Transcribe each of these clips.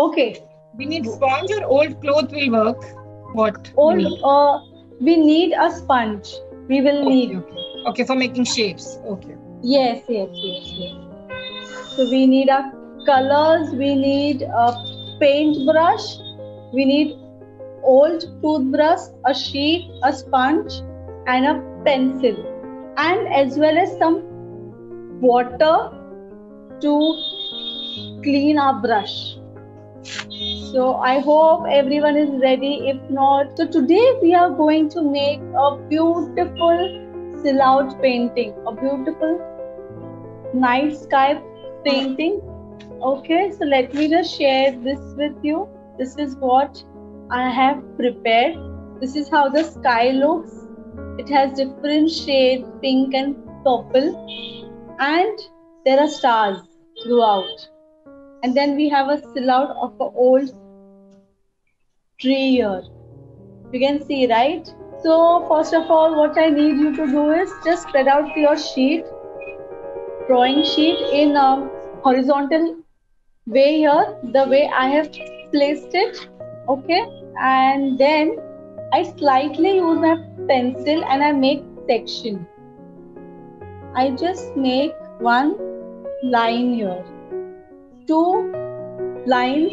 Okay. We need sponge or old cloth will work? What? We need a sponge. We will Okay, need. okay. Okay, for making shapes. Okay. Yes, yes, yes, yes. So we need a colors, we need a paintbrush, we need old toothbrush, a sheet, a sponge, and a pencil, and as well as some water to clean our brush. So I hope everyone is ready. If not, so today we are going to make a beautiful silhouette painting, a beautiful night sky painting. Okay, so let me just share this with you. This is what I have prepared. This is how the sky looks. It has different shades, pink and purple, and there are stars throughout. And then we have a silhouette of an old tree here. You can see, right? So first of all, what I need you to do is just spread out your sheet, drawing sheet in a horizontal way here, the way I have placed it. Okay, and then I slightly use my pencil and I make section. I just make one line here, two lines,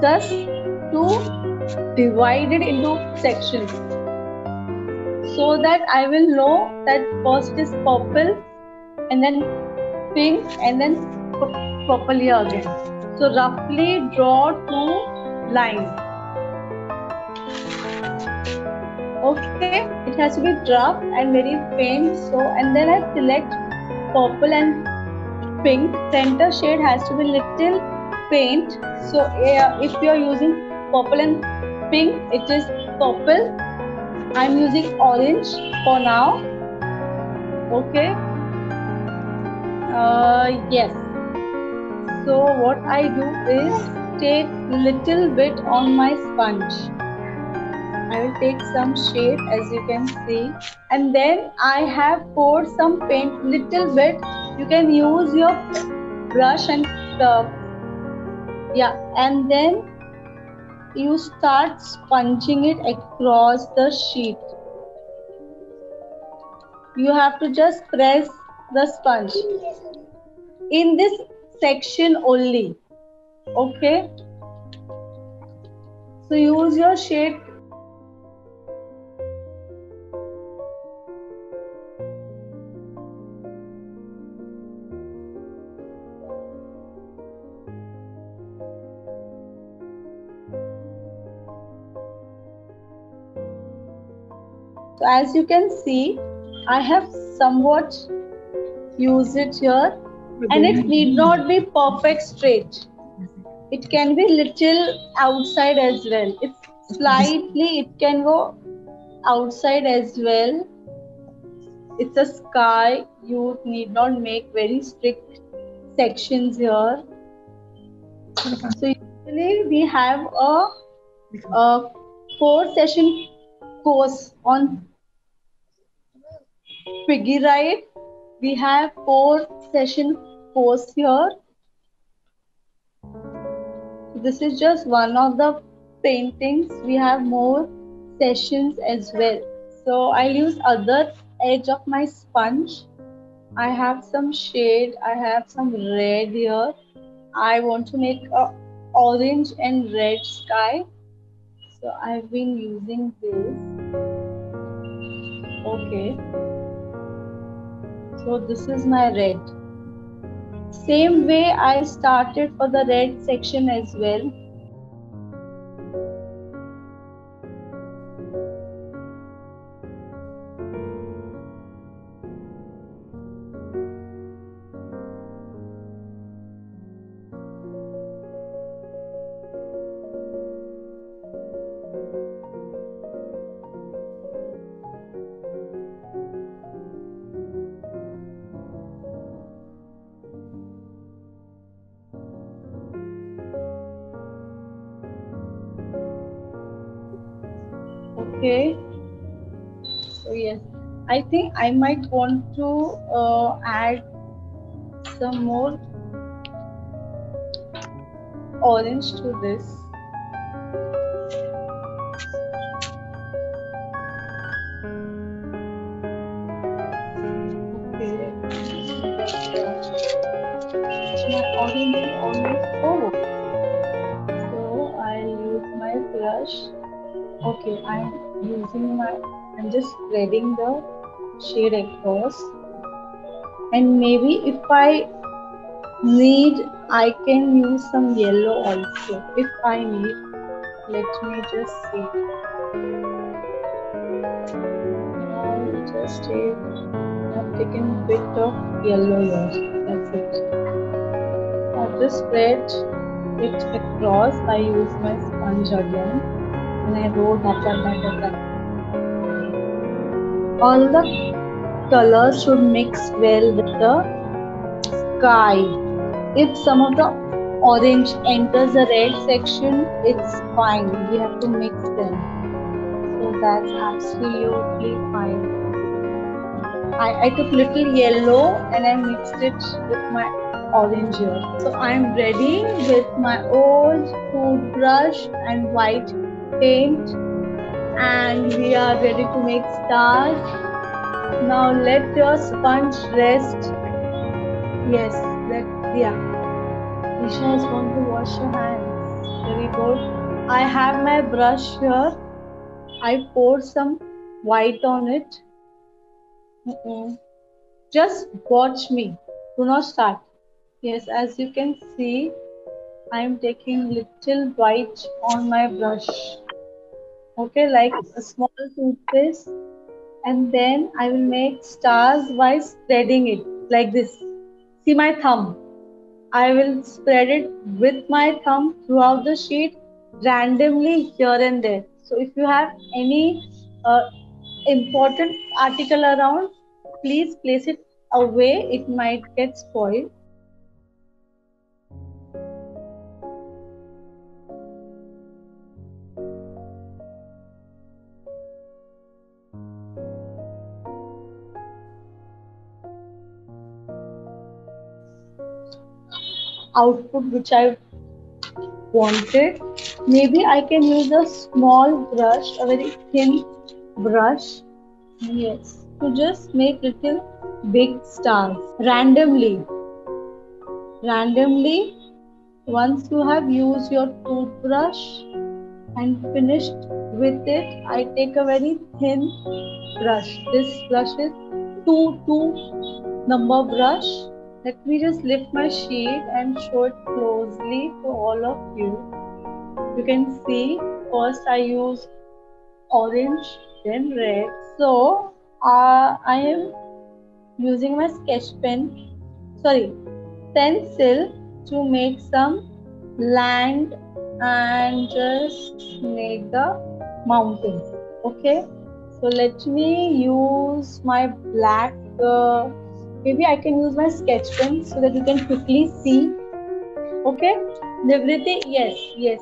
just to divide it into sections, so that I will know that first is purple and then pink and then purple here again. So roughly draw two lines. Okay, it has to be rough and very faint. So, and then I select purple and pink. Center shade has to be little faint. So if you are using purple and pink, it is purple. I'm using orange for now. Okay. Yes. So what I do is take little bit on my sponge. I will take some shade, as you can see, and then I have poured some paint little bit. You can use your brush and yeah, and then you start sponging it across the sheet. You have to just press the sponge in this section only. Okay, so use your shade. So as you can see, I have somewhat used it here, and it need not be perfect straight. It can be little outside as well. It's slightly, it can go outside as well. It's a sky. You need not make very strict sections here. So usually we have a 4-session course on Figurite. We have 4-session course here. This is just one of the paintings. We have more sessions as well. So I'll use other edge of my sponge. I have some shade. I have some red here. I want to make a orange and red sky. So I've been using this. Okay. So this is my red. Same way I started for the red section as well. Okay, so yes, I think I might want to add some more orange to this. Okay. My orange is almost over. So I'll use my brush. Okay, I'm just spreading the shade across. And maybe if I need, I can use some yellow also. If I need, let me just see. I'll just I've taken a bit of yellow here. That's it. I'll just spread it across. I use my sponge again and I roll up and down. All the colors should mix well with the sky. If some of the orange enters the red section, it's fine. We have to mix them. So that's absolutely fine. I took little yellow and I mixed it with my orange here. So I'm ready with my old toothbrush and white paint, and we are ready to make stars. Now let your sponge rest. Yes, Isha is going to wash your hands. Very good. I have my brush here. I pour some white on it. Just watch me. Do not start. Yes, as you can see, I am taking little white on my brush. Okay, like a small toothpaste. And then I will make stars by spreading it like this. See my thumb. I will spread it with my thumb throughout the sheet randomly here and there. So if you have any uh, important article around, please place it away. It might get spoiled. Output which I wanted. Maybe I can use a small brush, a very thin brush. Yes, to just make little big stars randomly. Randomly, once you have used your toothbrush and finished with it, I take a very thin brush. This brush is 2 number brush. Let me just lift my sheet and show it closely to all of you. You can see first I use orange, then red. So I am using my sketch pen, sorry, pencil to make some land and just make the mountain. Okay, so let me use my black. Maybe I can use my sketch pen so that you can quickly see. Okay, Nivriti, yes.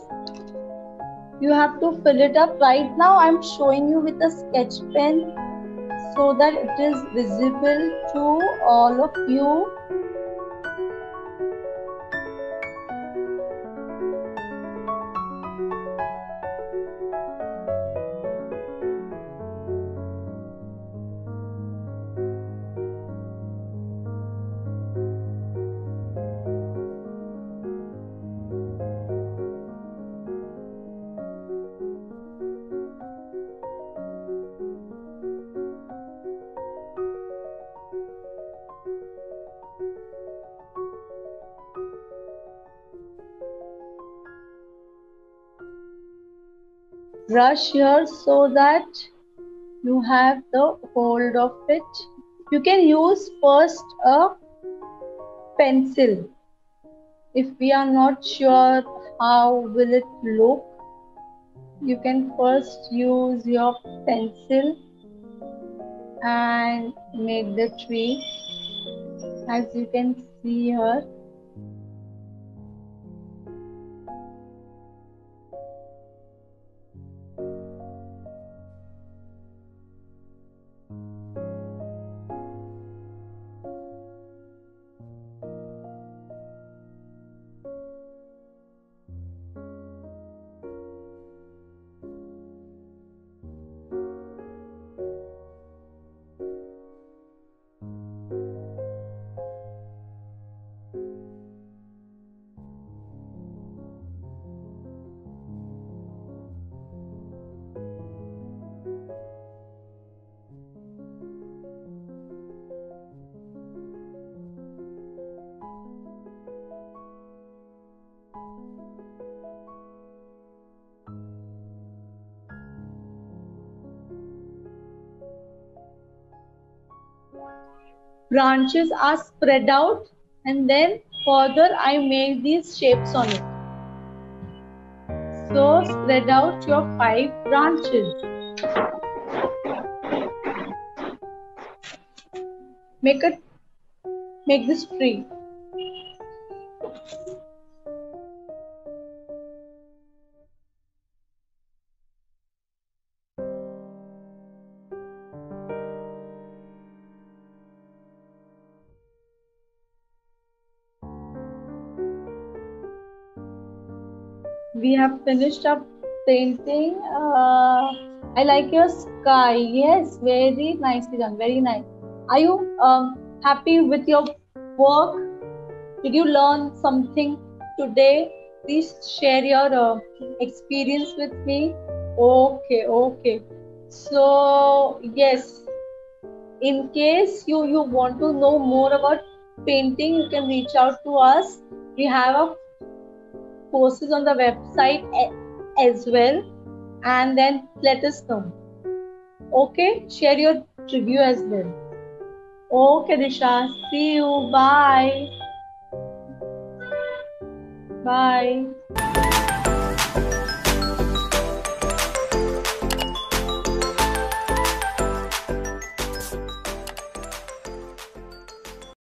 You have to fill it up. Right now I'm showing you with a sketch pen so that it is visible to all of you. Brush here so that you have the hold of it. You can use first a pencil. If we are not sure how will it look, you can first use your pencil and make the tree. As you can see here, branches are spread out, and then further I make these shapes on it. So spread out your 5 branches. Make this tree. We have finished up painting. I like your sky. Yes, very nicely done. Very nice. Are you happy with your work? Did you learn something today? Please share your experience with me. Okay, okay. So yes, in case you want to know more about painting, you can reach out to us. We have a courses on the website as well, and then let us know. Okay, share your review as well. Okay, Disha, see you. Bye. Bye.